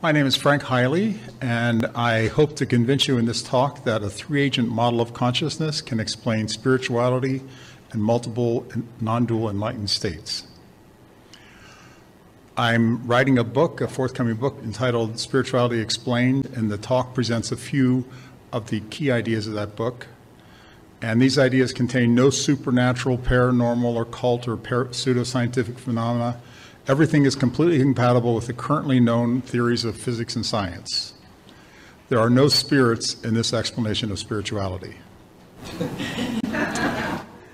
My name is Frank Hiley, and I hope to convince you in this talk that a three-agent model of consciousness can explain spirituality and multiple non-dual enlightened states. I'm writing a book, a forthcoming book, entitled Spirituality Explained, and the talk presents a few of the key ideas of that book. And these ideas contain no supernatural, paranormal, occult, or pseudoscientific phenomena. Everything is completely compatible with the currently known theories of physics and science. There are no spirits in this explanation of spirituality.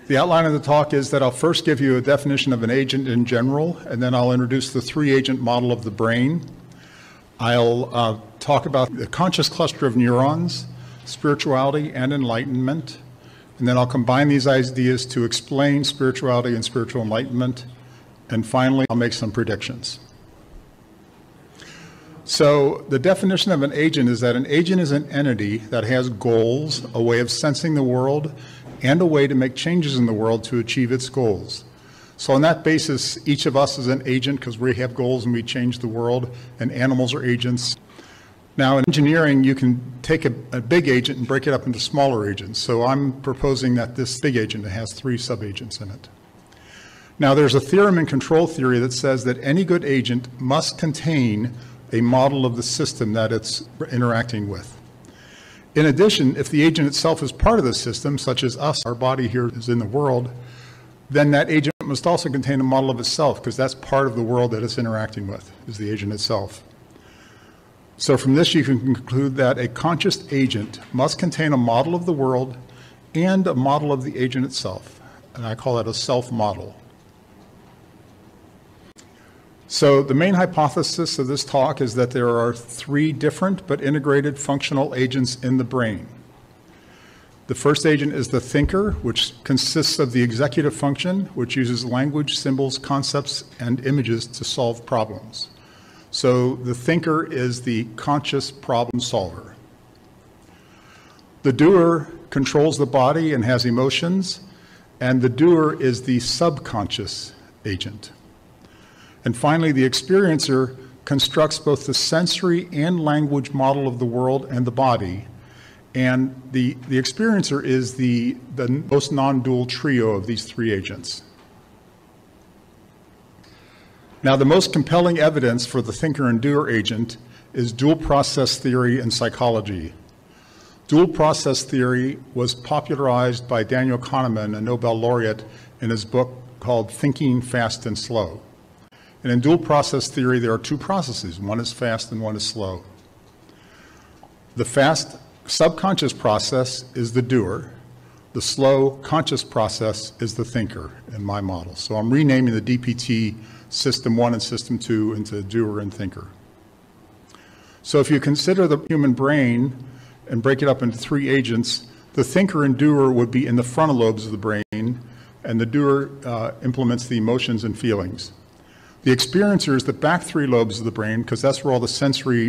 The outline of the talk is that I'll first give you a definition of an agent in general, and then I'll introduce the three-agent model of the brain. I'll talk about the conscious cluster of neurons, spirituality, and enlightenment. And then I'll combine these ideas to explain spirituality and spiritual enlightenment. And finally, I'll make some predictions. So the definition of an agent is that an agent is an entity that has goals, a way of sensing the world, and a way to make changes in the world to achieve its goals. So on that basis, each of us is an agent because we have goals and we change the world, and animals are agents. Now in engineering, you can take a big agent and break it up into smaller agents. So I'm proposing that this big agent has 3 subagents in it. Now there's a theorem in control theory that says that any good agent must contain a model of the system that it's interacting with. In addition, if the agent itself is part of the system, such as us, our body here is in the world, then that agent must also contain a model of itself, because that's part of the world that it's interacting with, is the agent itself. So from this you can conclude that a conscious agent must contain a model of the world and a model of the agent itself, and I call that a self-model. So the main hypothesis of this talk is that there are 3 different but integrated functional agents in the brain. The first agent is the thinker, which consists of the executive function, which uses language, symbols, concepts, and images to solve problems. So the thinker is the conscious problem solver. The doer controls the body and has emotions, and the doer is the subconscious agent. And finally, the experiencer constructs both the sensory and language model of the world and the body. And the experiencer is the most non-dual trio of these 3 agents. Now, the most compelling evidence for the thinker and doer agent is dual process theory in psychology. Dual process theory was popularized by Daniel Kahneman, a Nobel laureate, in his book called Thinking Fast and Slow. And in dual process theory, there are 2 processes. One is fast and one is slow. The fast subconscious process is the doer. The slow conscious process is the thinker in my model. So I'm renaming the DPT System 1 and System 2 into doer and thinker. So if you consider the human brain and break it up into 3 agents, the thinker and doer would be in the frontal lobes of the brain, and the doer implements the emotions and feelings. The experiencer is the back 3 lobes of the brain, because that's where all the sensory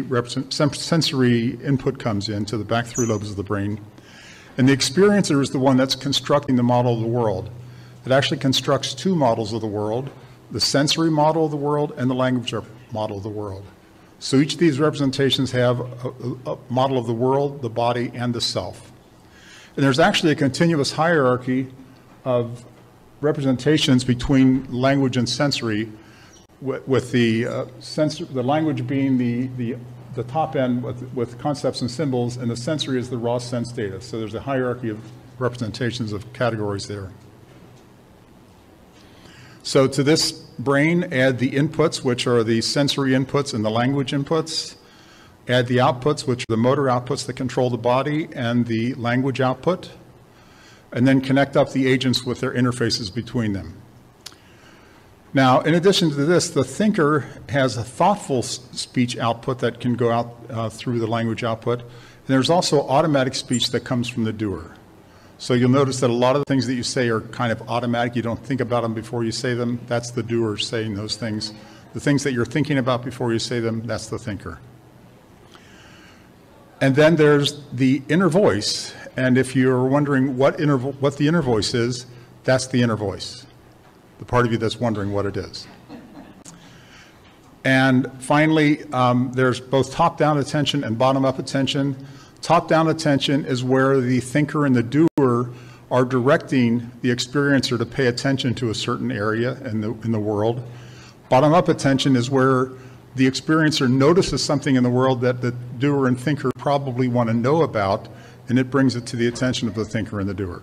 input comes in, to the back 3 lobes of the brain. And the experiencer is the one that's constructing the model of the world. It actually constructs 2 models of the world, the sensory model of the world and the language model of the world. So each of these representations have a model of the world, the body, and the self. And there's actually a continuous hierarchy of representations between language and sensory, with the language being the top end with concepts and symbols, and the sensory is the raw sense data. So there's a hierarchy of representations of categories there. So to this brain, add the inputs, which are the sensory inputs and the language inputs. Add the outputs, which are the motor outputs that control the body, and the language output. And then connect up the agents with their interfaces between them. Now, in addition to this, the thinker has a thoughtful speech output that can go out through the language output. And there's also automatic speech that comes from the doer. So you'll notice that a lot of the things that you say are kind of automatic. You don't think about them before you say them. That's the doer saying those things. The things that you're thinking about before you say them, that's the thinker. And then there's the inner voice. And if you're wondering what the inner voice is, that's the inner voice. The part of you that's wondering what it is. And finally, there's both top-down attention and bottom-up attention. Top-down attention is where the thinker and the doer are directing the experiencer to pay attention to a certain area in the world. Bottom-up attention is where the experiencer notices something in the world that the doer and thinker probably want to know about, and it brings it to the attention of the thinker and the doer.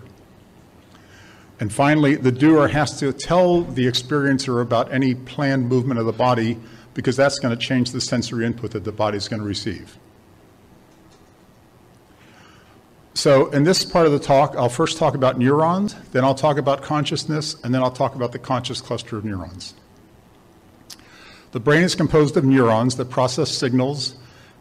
And finally, the doer has to tell the experiencer about any planned movement of the body, because that's going to change the sensory input that the body is going to receive. So in this part of the talk, I'll first talk about neurons, then I'll talk about consciousness, and then I'll talk about the conscious cluster of neurons. The brain is composed of neurons that process signals,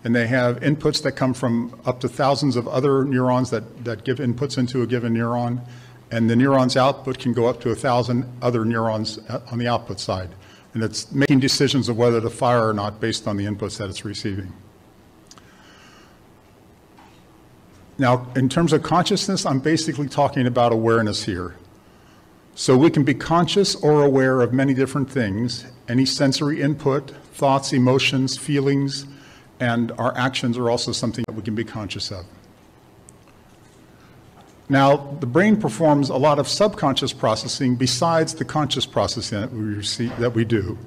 and they have inputs that come from up to thousands of other neurons that give inputs into a given neuron, and the neuron's output can go up to 1,000 other neurons on the output side. And it's making decisions of whether to fire or not based on the inputs that it's receiving. Now, in terms of consciousness, I'm basically talking about awareness here. So we can be conscious or aware of many different things. Any sensory input, thoughts, emotions, feelings, and our actions are also something that we can be conscious of. Now, the brain performs a lot of subconscious processing besides the conscious processing that we do.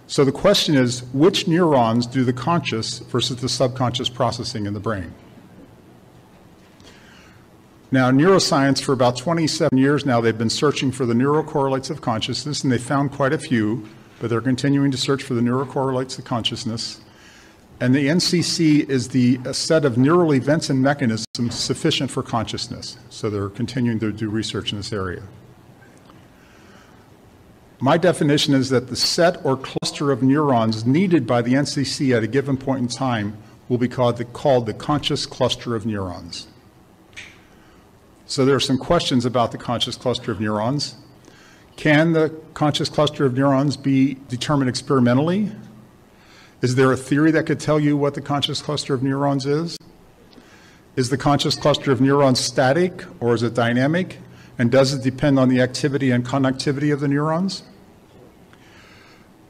So the question is, which neurons do the conscious versus the subconscious processing in the brain? Now, neuroscience, for about 27 years now, they've been searching for the neurocorrelates of consciousness, and they found quite a few, but they're continuing to search for the neurocorrelates of consciousness. And the NCC is the set of neural events and mechanisms sufficient for consciousness. So they're continuing to do research in this area. My definition is that the set or cluster of neurons needed by the NCC at a given point in time will be called the conscious cluster of neurons. So there are some questions about the conscious cluster of neurons. Can the conscious cluster of neurons be determined experimentally? Is there a theory that could tell you what the conscious cluster of neurons is? Is the conscious cluster of neurons static or is it dynamic? And does it depend on the activity and conductivity of the neurons?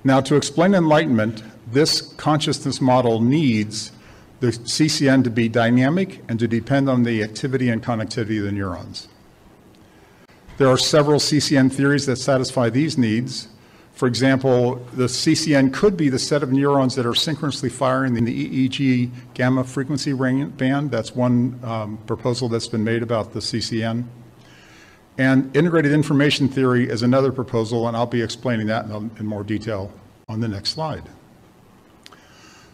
Now, to explain enlightenment, this consciousness model needs the CCN to be dynamic and to depend on the activity and conductivity of the neurons. There are several CCN theories that satisfy these needs. For example, the CCN could be the set of neurons that are synchronously firing in the EEG gamma frequency band. That's one proposal that's been made about the CCN. And integrated information theory is another proposal, and I'll be explaining that in more detail on the next slide.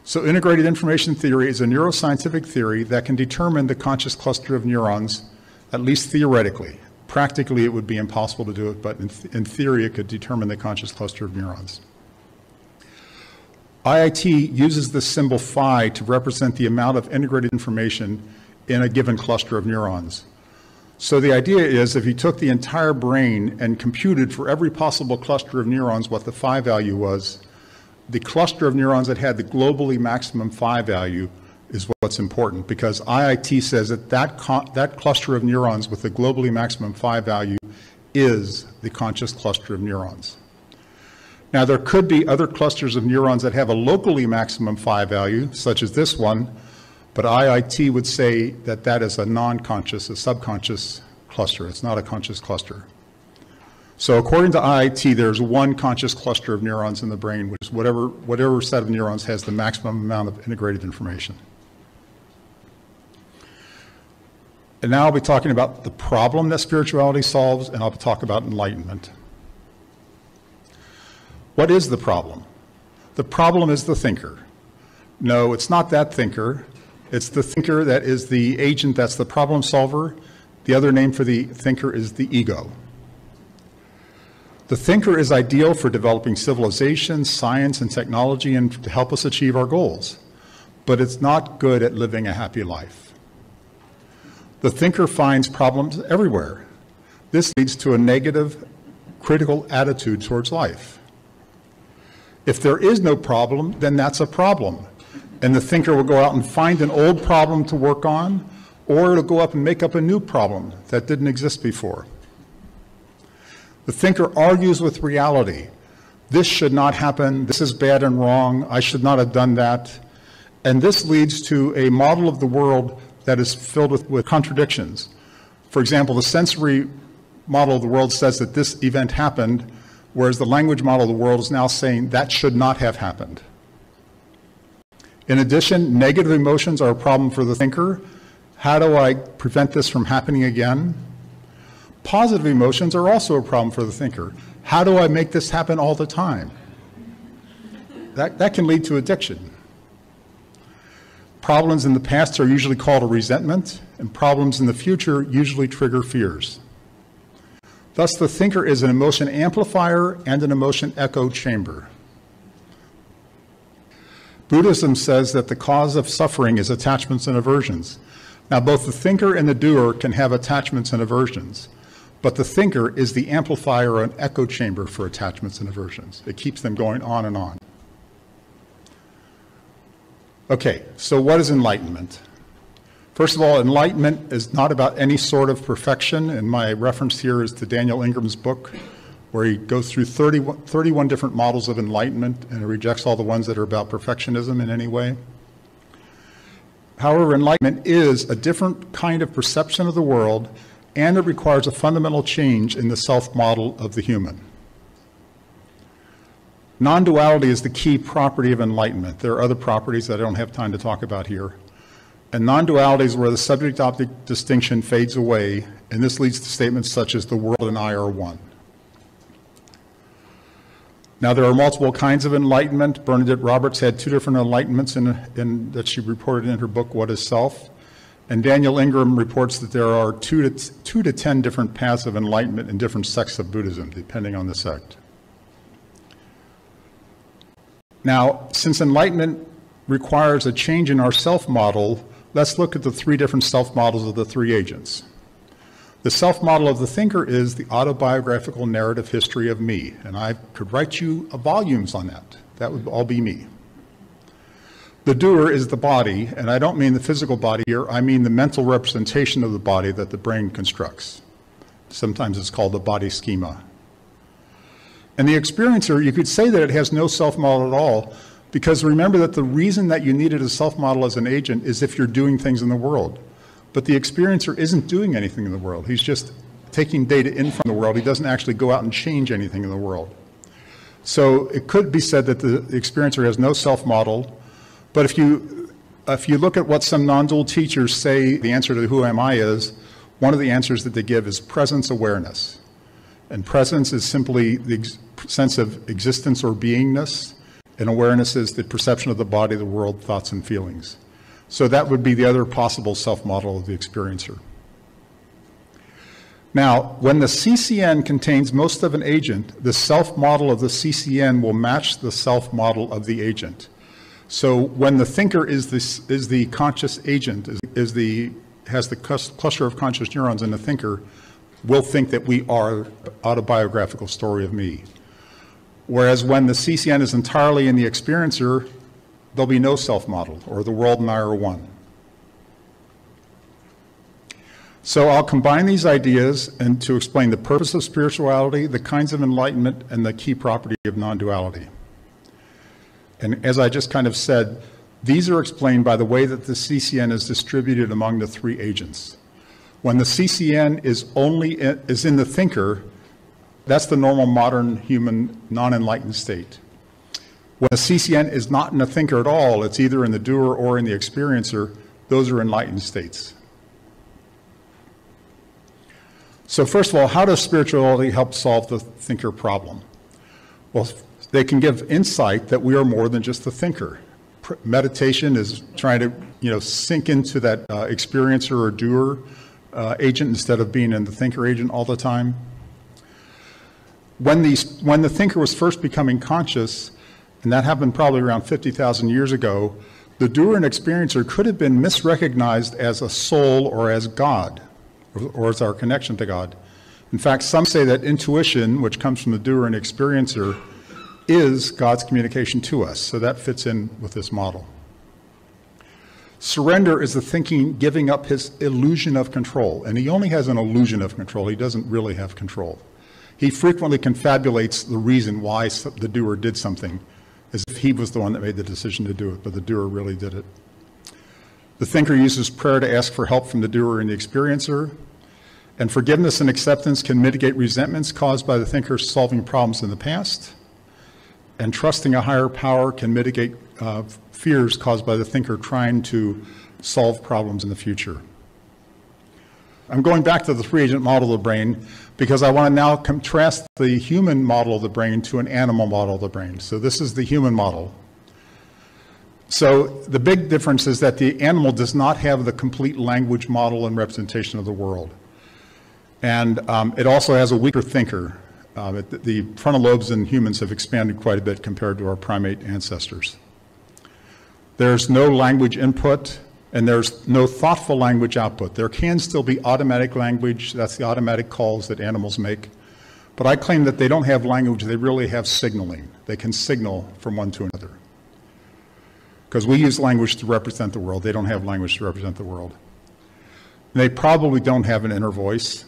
So integrated information theory is a neuroscientific theory that can determine the conscious cluster of neurons, at least theoretically. Practically, it would be impossible to do it, but in theory, it could determine the conscious cluster of neurons. IIT uses the symbol phi to represent the amount of integrated information in a given cluster of neurons. So the idea is if you took the entire brain and computed for every possible cluster of neurons what the phi value was, the cluster of neurons that had the globally maximum phi value is what's important, because IIT says that that cluster of neurons with the globally maximum phi value is the conscious cluster of neurons. Now, there could be other clusters of neurons that have a locally maximum phi value, such as this one, but IIT would say that that is a non-conscious, a subconscious cluster. It's not a conscious cluster. So according to IIT, there's one conscious cluster of neurons in the brain, which is whatever set of neurons has the maximum amount of integrated information. And now I'll be talking about the problem that spirituality solves, and I'll talk about enlightenment. What is the problem? The problem is the thinker. No, it's not that thinker. It's the thinker that is the agent, that's the problem solver. The other name for the thinker is the ego. The thinker is ideal for developing civilization, science, and technology, and to help us achieve our goals. But it's not good at living a happy life. The thinker finds problems everywhere. This leads to a negative, critical attitude towards life. If there is no problem, then that's a problem. And the thinker will go out and find an old problem to work on, or it'll go up and make up a new problem that didn't exist before. The thinker argues with reality. this should not happen, this is bad and wrong, I should not have done that. And this leads to a model of the world that is filled with contradictions. For example, the sensory model of the world says that this event happened, whereas the language model of the world is now saying that should not have happened. In addition, negative emotions are a problem for the thinker. How do I prevent this from happening again? Positive emotions are also a problem for the thinker. How do I make this happen all the time? That can lead to addiction. Problems in the past are usually called a resentment, and problems in the future usually trigger fears. Thus, the thinker is an emotion amplifier and an emotion echo chamber. Buddhism says that the cause of suffering is attachments and aversions. Now, both the thinker and the doer can have attachments and aversions, but the thinker is the amplifier or an echo chamber for attachments and aversions. It keeps them going on and on. Okay, so what is enlightenment? First of all, enlightenment is not about any sort of perfection, and my reference here is to Daniel Ingram's book, where he goes through 31 different models of enlightenment, and he rejects all the ones that are about perfectionism in any way. However, enlightenment is a different kind of perception of the world, and it requires a fundamental change in the self-model of the human. Non-duality is the key property of enlightenment. There are other properties that I don't have time to talk about here. And non-duality is where the subject-object distinction fades away, and this leads to statements such as the world and I are one. Now, there are multiple kinds of enlightenment. Bernadette Roberts had 2 different enlightenments that she reported in her book, What is Self? And Daniel Ingram reports that there are 2 to 10 different paths of enlightenment in different sects of Buddhism, depending on the sect. Now, since enlightenment requires a change in our self-model, let's look at the 3 different self-models of the 3 agents. The self-model of the thinker is the autobiographical narrative history of me, and I could write you volumes on that. That would all be me. The doer is the body, and I don't mean the physical body here, I mean the mental representation of the body that the brain constructs. Sometimes it's called the body schema. And the experiencer, you could say that it has no self-model at all, because remember that the reason that you needed a self-model as an agent is if you're doing things in the world. But the experiencer isn't doing anything in the world. He's just taking data in from the world. He doesn't actually go out and change anything in the world. So it could be said that the experiencer has no self-model. But if you look at what some non-dual teachers say the answer to who am I is, one of the answers that they give is presence awareness. And presence is simply the sense of existence or beingness, and awareness is the perception of the body, the world, thoughts, and feelings. So that would be the other possible self-model of the experiencer. Now, when the CCN contains most of an agent, the self-model of the CCN will match the self-model of the agent. So when the thinker is the conscious agent, has the cluster of conscious neurons in the thinker, we'll think that we are autobiographical story of me. Whereas when the CCN is entirely in the experiencer, there'll be no self-model, or the world and I are one. So I'll combine these ideas and to explain the purpose of spirituality, the kinds of enlightenment, and the key property of non-duality. And as I just kind of said, these are explained by the way that the CCN is distributed among the 3 agents. When the CCN is in the thinker, that's the normal modern human non-enlightened state. When a CCN is not in the thinker at all, it's either in the doer or in the experiencer, those are enlightened states. So first of all, how does spirituality help solve the thinker problem? Well, they can give insight that we are more than just the thinker. Meditation is trying to sink into that experiencer or doer agent instead of being in the thinker agent all the time. When the thinker was first becoming conscious, and that happened probably around 50,000 years ago, the doer and experiencer could have been misrecognized as a soul or as God, or as our connection to God. In fact, some say that intuition, which comes from the doer and experiencer, is God's communication to us. So that fits in with this model. Surrender is the thinking giving up his illusion of control. And he only has an illusion of control. He doesn't really have control. He frequently confabulates the reason why the doer did something, as if he was the one that made the decision to do it, but the doer really did it. The thinker uses prayer to ask for help from the doer and the experiencer, and forgiveness and acceptance can mitigate resentments caused by the thinker solving problems in the past, and trusting a higher power can mitigate fears caused by the thinker trying to solve problems in the future. I'm going back to the three-agent model of the brain because I want to now contrast the human model of the brain to an animal model of the brain. So this is the human model. So the big difference is that the animal does not have the complete language model and representation of the world. And it also has a weaker thinker. The frontal lobes in humans have expanded quite a bit compared to our primate ancestors. There's no language input, and there's no thoughtful language output. There can still be automatic language. That's the automatic calls that animals make. But I claim that they don't have language. They really have signaling. They can signal from one to another. Because we use language to represent the world. They don't have language to represent the world. And they probably don't have an inner voice.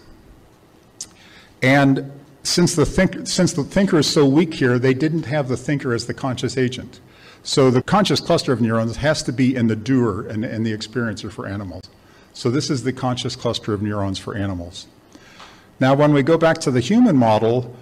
And since the thinker is so weak here, they didn't have the thinker as the conscious agent. So the conscious cluster of neurons has to be in the doer and the experiencer for animals. So this is the conscious cluster of neurons for animals. Now, when we go back to the human model,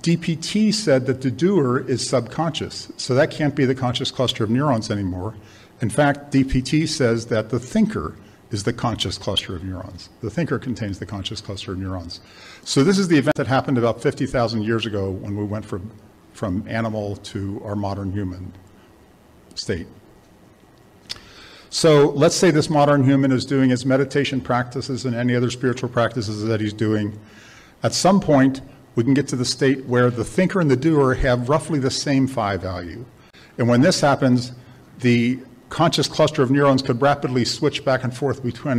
DPT said that the doer is subconscious. So that can't be the conscious cluster of neurons anymore. In fact, DPT says that the thinker is the conscious cluster of neurons. The thinker contains the conscious cluster of neurons. So this is the event that happened about 50,000 years ago when we went from animal to our modern human state. So let's say this modern human is doing his meditation practices and any other spiritual practices that he's doing. At some point, we can get to the state where the thinker and the doer have roughly the same phi value. And when this happens, the conscious cluster of neurons could rapidly switch back and forth between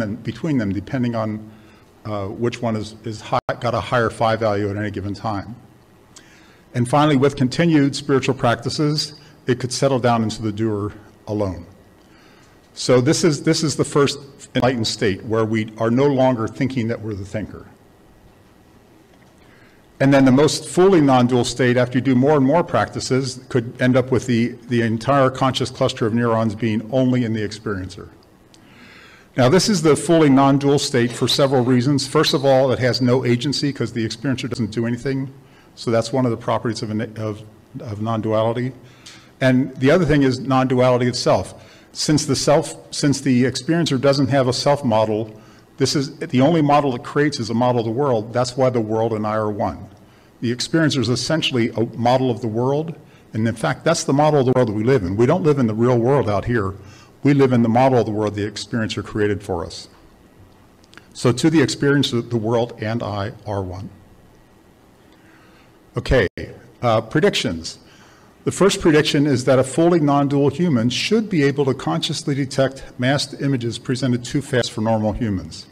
them depending on which one got a higher phi value at any given time. And finally, with continued spiritual practices, it could settle down into the doer alone. So this is the first enlightened state where we are no longer thinking that we're the thinker. And then the most fully non-dual state, after you do more and more practices, could end up with the entire conscious cluster of neurons being only in the experiencer. Now, this is the fully non-dual state for several reasons. First of all, it has no agency because the experiencer doesn't do anything. So that's one of the properties of non-duality. And the other thing is non-duality itself. Since the experiencer doesn't have a self model, this is the only model it creates is a model of the world. That's why the world and I are one. The experiencer is essentially a model of the world. And in fact, that's the model of the world that we live in. We don't live in the real world out here. We live in the model of the world the experiencer created for us. So to the experiencer, the world and I are one. Okay, predictions. The first prediction is that a fully non-dual human should be able to consciously detect masked images presented too fast for normal humans.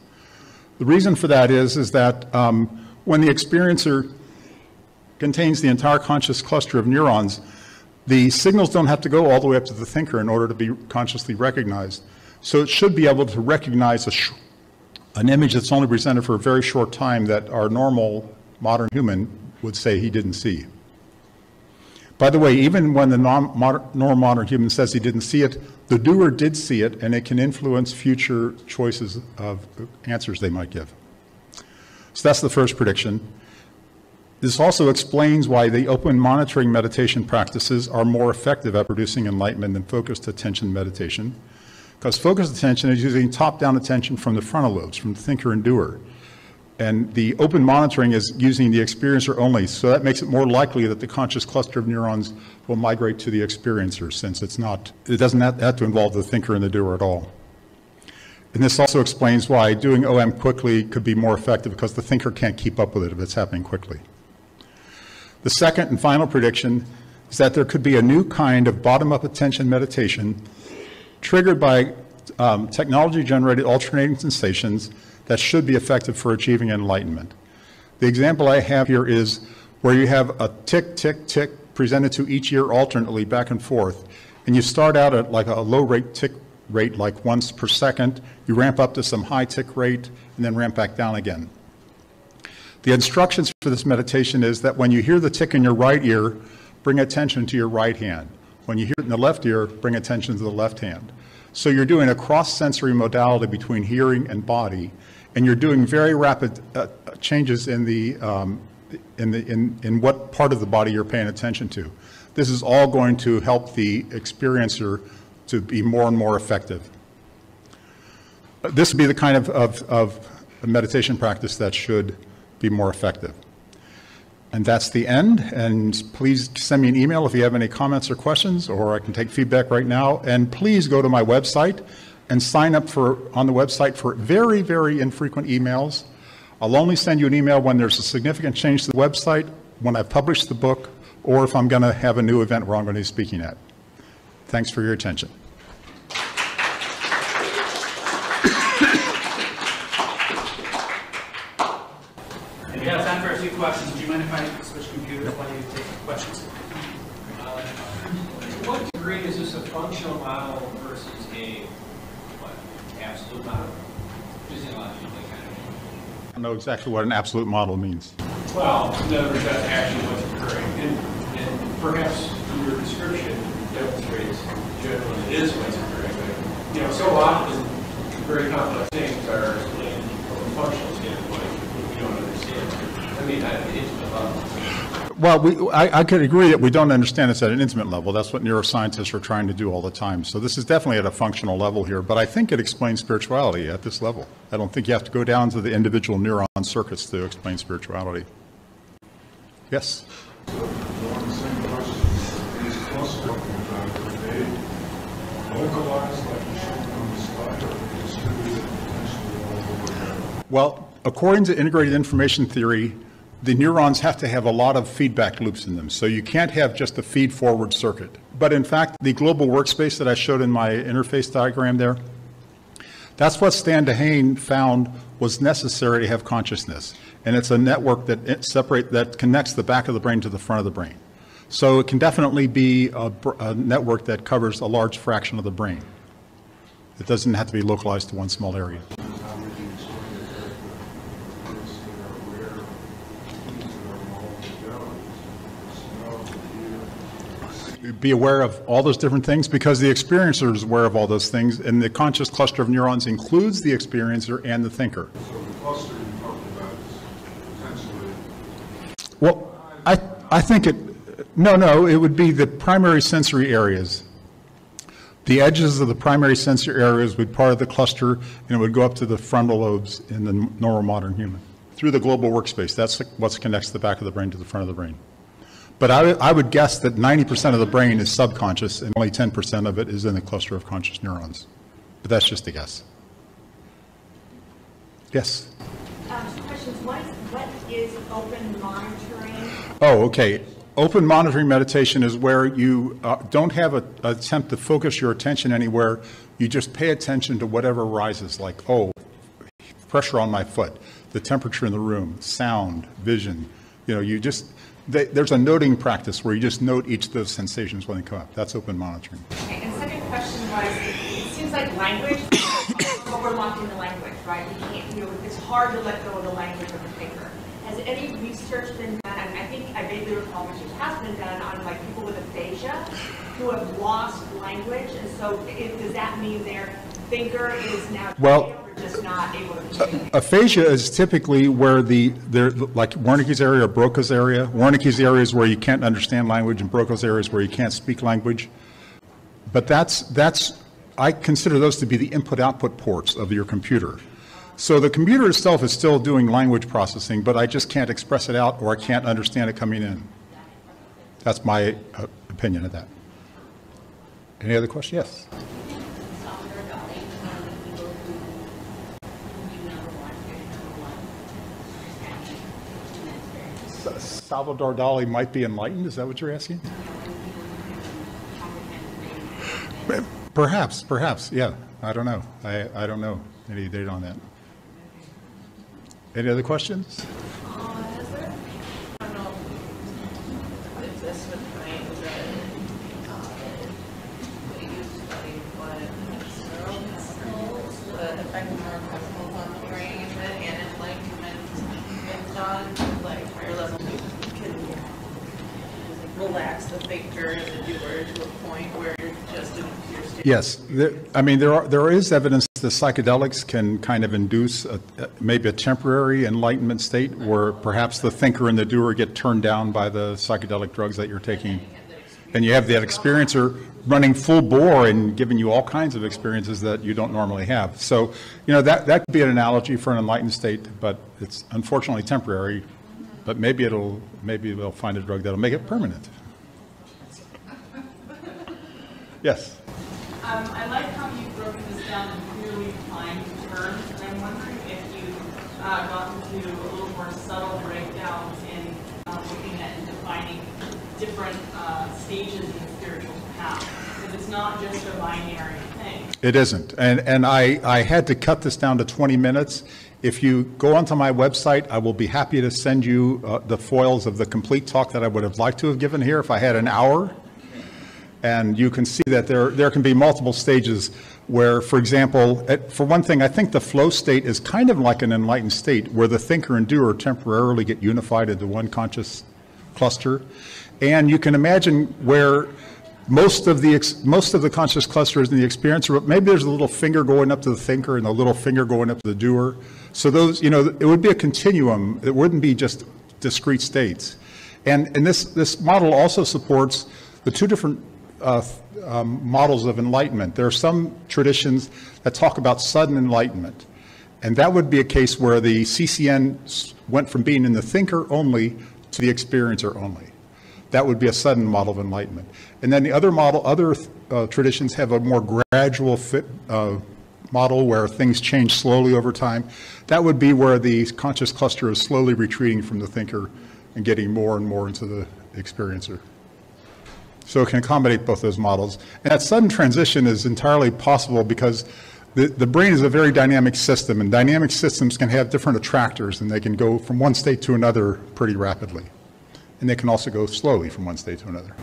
The reason for that is that when the experiencer contains the entire conscious cluster of neurons, the signals don't have to go all the way up to the thinker in order to be consciously recognized. So it should be able to recognize an image that's only presented for a very short time that our normal modern human would say he didn't see. By the way, even when the normal modern human says he didn't see it, the doer did see it, and it can influence future choices of answers they might give. So that's the first prediction. This also explains why the open monitoring meditation practices are more effective at producing enlightenment than focused attention meditation, because focused attention is using top-down attention from the frontal lobes, from the thinker and doer. And the open monitoring is using the experiencer only, so that makes it more likely that the conscious cluster of neurons will migrate to the experiencer, since it doesn't have to involve the thinker and the doer at all. And this also explains why doing OM quickly could be more effective, because the thinker can't keep up with it if it's happening quickly. The second and final prediction is that there could be a new kind of bottom-up attention meditation triggered by technology-generated alternating sensations that should be effective for achieving enlightenment. The example I have here is where you have a tick, tick, tick presented to each ear alternately back and forth, and you start out at like a low rate tick rate, like once per second, you ramp up to some high tick rate, and then ramp back down again. The instructions for this meditation is that when you hear the tick in your right ear, bring attention to your right hand. When you hear it in the left ear, bring attention to the left hand. So you're doing a cross-sensory modality between hearing and body, and you're doing very rapid changes in what part of the body you're paying attention to. This is all going to help the experiencer to be more and more effective. This would be the kind of meditation practice that should be more effective. And that's the end. And please send me an email if you have any comments or questions, or I can take feedback right now. And please go to my website and sign up on the website for very, very infrequent emails. I'll only send you an email when there's a significant change to the website, when I've published the book, or if I'm going to have a new event where I'm going to be speaking at. Thanks for your attention. We have time for a few questions. Do you mind if I switch computers while you take questions? To what degree is this a functional model versus a absolute model? Physiologically kind of. I don't know exactly what an absolute model means. Well, in other words, that's actually what's occurring. And perhaps your description demonstrates generally it is what's occurring. But, so often very complex things are explained from a functional standpoint. We don't understand. I mean, at an intimate level. Well, I could agree that we don't understand this at an intimate level. That's what neuroscientists are trying to do all the time. So this is definitely at a functional level here, but I think it explains spirituality at this level. I don't think you have to go down to the individual neuron circuits to explain spirituality. Yes? So, along the same question, these clusters localized like you showed on the slide, or distributed potentially all over again? Well, according to integrated information theory, the neurons have to have a lot of feedback loops in them. So you can't have just a feed-forward circuit. But in fact, the global workspace that I showed in my interface diagram there, that's what Stan DeHaan found was necessary to have consciousness. And it's a network that connects the back of the brain to the front of the brain. So it can definitely be a network that covers a large fraction of the brain. It doesn't have to be localized to one small area. Be aware of all those different things because the experiencer is aware of all those things, and the conscious cluster of neurons includes the experiencer and the thinker. So the cluster you talked about is potentially... Well, I think it would be the primary sensory areas. The edges of the primary sensory areas would be part of the cluster, and it would go up to the frontal lobes in the normal modern human. Through the global workspace, that's what connects the back of the brain to the front of the brain. But I would guess that 90% of the brain is subconscious and only 10% of it is in the cluster of conscious neurons. But that's just a guess. Yes? Two questions. What is open monitoring? Oh, okay. Open monitoring meditation is where you don't have an attempt to focus your attention anywhere. You just pay attention to whatever arises, like, pressure on my foot, the temperature in the room, sound, vision. There's a noting practice where you just note each of those sensations when they come up. That's open monitoring. Okay, and second question was, it seems like language, we're locked into language, right? We can't, it's hard to let go of the language of the thinker. Has any research been done? I think I vaguely recall research has been done on people with aphasia who have lost language, and so does that mean their thinker is now just not able to communicate? Aphasia is typically where like Wernicke's area or Broca's area. Wernicke's area is where you can't understand language, and Broca's area is where you can't speak language. But I consider those to be the input-output ports of your computer. So the computer itself is still doing language processing, but I just can't express it out or I can't understand it coming in. That's my opinion of that. Any other questions? Yes? Salvador Dali might be enlightened? Is that what you're asking? Perhaps, yeah. I don't know. I don't know any data on that. Any other questions? Has there, I don't know if this would claim that you study what neurochemicals, the effect of neurochemicals on the brain and enlightenment is done. thinker and the doer to a point where you're just in a pure state? Yes, there is evidence that psychedelics can kind of induce maybe a temporary enlightenment state where perhaps the thinker and the doer get turned down by the psychedelic drugs that you're taking. And you have that experiencer running full bore and giving you all kinds of experiences that you don't normally have. So, that could be an analogy for an enlightened state, but it's unfortunately temporary. But maybe they'll find a drug that'll make it permanent. Yes. I like how you've broken this down in clearly defined terms, and I'm wondering if you've gotten into a little more subtle breakdowns in looking at and defining different stages in the spiritual path, because it's not just a binary thing. It isn't, and I had to cut this down to 20 minutes. If you go onto my website, I will be happy to send you the foils of the complete talk that I would have liked to have given here if I had an hour. And you can see that there can be multiple stages where, for example, for one thing, I think the flow state is kind of like an enlightened state where the thinker and doer temporarily get unified into one conscious cluster. And you can imagine where most of the conscious cluster is in the experiencer, but maybe there's a little finger going up to the thinker and a little finger going up to the doer. So those, it would be a continuum. It wouldn't be just discrete states. And this model also supports the two different models of enlightenment. There are some traditions that talk about sudden enlightenment. And that would be a case where the CCN went from being in the thinker only to the experiencer only. That would be a sudden model of enlightenment. And then the other model, traditions have a more gradual model where things change slowly over time. That would be where the conscious cluster is slowly retreating from the thinker and getting more and more into the experiencer. So it can accommodate both those models. And that sudden transition is entirely possible because the brain is a very dynamic system, and dynamic systems can have different attractors, and they can go from one state to another pretty rapidly. And they can also go slowly from one state to another.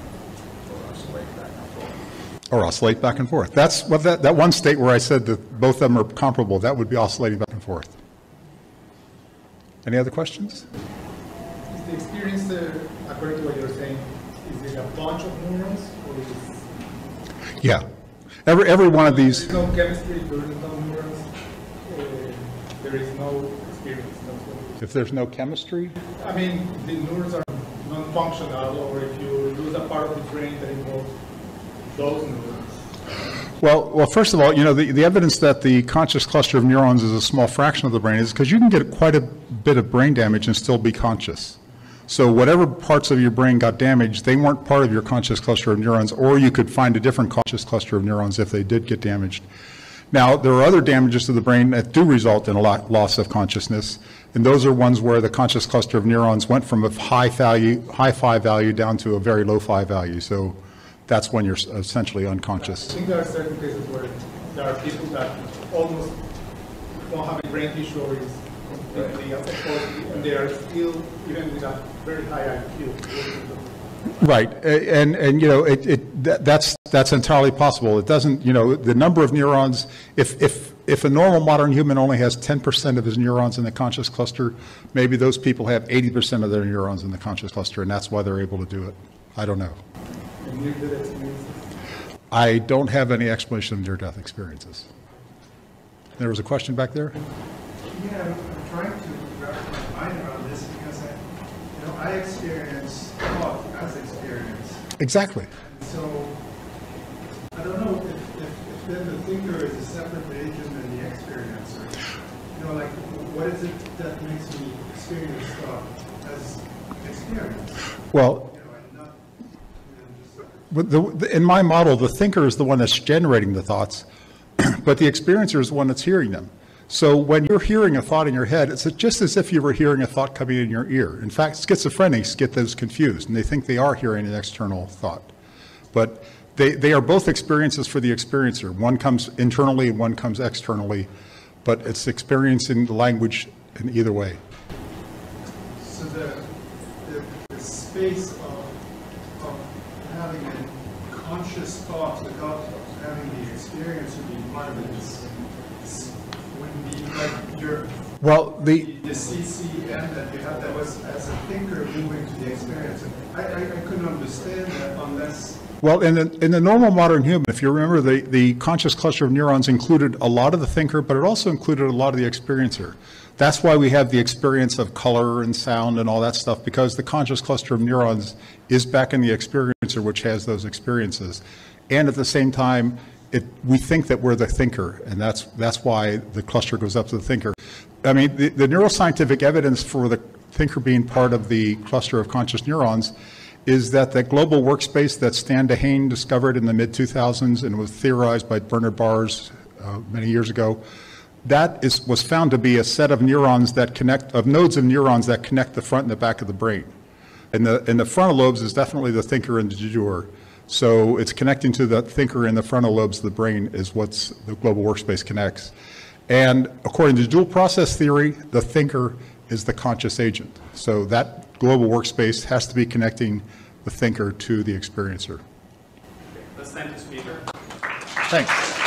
Or oscillate back and forth. That's what that one state where I said that both of them are comparable, that would be oscillating back and forth. Any other questions? Is the experience, according to what you're saying, is it a bunch of neurons, or is it... Yeah. Every one of these... There is no chemistry, there is no neurons, there is no experience. If there's no chemistry? I mean, the neurons are non-functional, or if you lose a part of the brain that involves those neurons. Well, first of all, the evidence that the conscious cluster of neurons is a small fraction of the brain is because you can get quite a bit of brain damage and still be conscious. So whatever parts of your brain got damaged, they weren't part of your conscious cluster of neurons, or you could find a different conscious cluster of neurons if they did get damaged. Now, there are other damages to the brain that do result in a loss of consciousness, and those are ones where the conscious cluster of neurons went from a high phi value down to a very low phi value. So that's when you're essentially unconscious. I think there are certain cases where there are people that almost don't have a brain tissue or is completely opposed, and they are still, even with a very high IQ. Right, and that's entirely possible. It doesn't, the number of neurons, if a normal modern human only has 10% of his neurons in the conscious cluster, maybe those people have 80% of their neurons in the conscious cluster, and that's why they're able to do it. I don't know. I don't have any explanation of near-death experiences. There was a question back there? Yeah, I'm trying to wrap my mind around this because I experience thought as experience. Exactly. So I don't know if then the thinker is a separate agent than the experiencer. What is it that makes me experience thought as experience? Well, in my model, the thinker is the one that's generating the thoughts, but the experiencer is the one that's hearing them. So when you're hearing a thought in your head, it's just as if you were hearing a thought coming in your ear. In fact, schizophrenics get those confused, and they think they are hearing an external thought. But they are both experiences for the experiencer. One comes internally and one comes externally, but it's experiencing the language in either way. So the space of having a conscious thought without having the experience of being part of it is like your Well, the CCM that you have that was as a thinker moving to the experience. I couldn't understand that unless. Well, in the normal modern human, if you remember, the conscious cluster of neurons included a lot of the thinker, but it also included a lot of the experiencer. That's why we have the experience of color and sound and all that stuff, because the conscious cluster of neurons is back in the experiencer, which has those experiences. And at the same time, we think that we're the thinker, and that's why the cluster goes up to the thinker. I mean, the neuroscientific evidence for the thinker being part of the cluster of conscious neurons is that the global workspace that Stan DeHaan discovered in the mid-2000s and was theorized by Bernard Bars many years ago, that was found to be a set of neurons that nodes of neurons that connect the front and the back of the brain. And the frontal lobes is definitely the thinker and the doer. So it's connecting to the thinker and the frontal lobes of the brain is what's the global workspace connects. And according to dual process theory, the thinker is the conscious agent. So that global workspace has to be connecting the thinker to the experiencer. Let's thank the speaker. Thanks.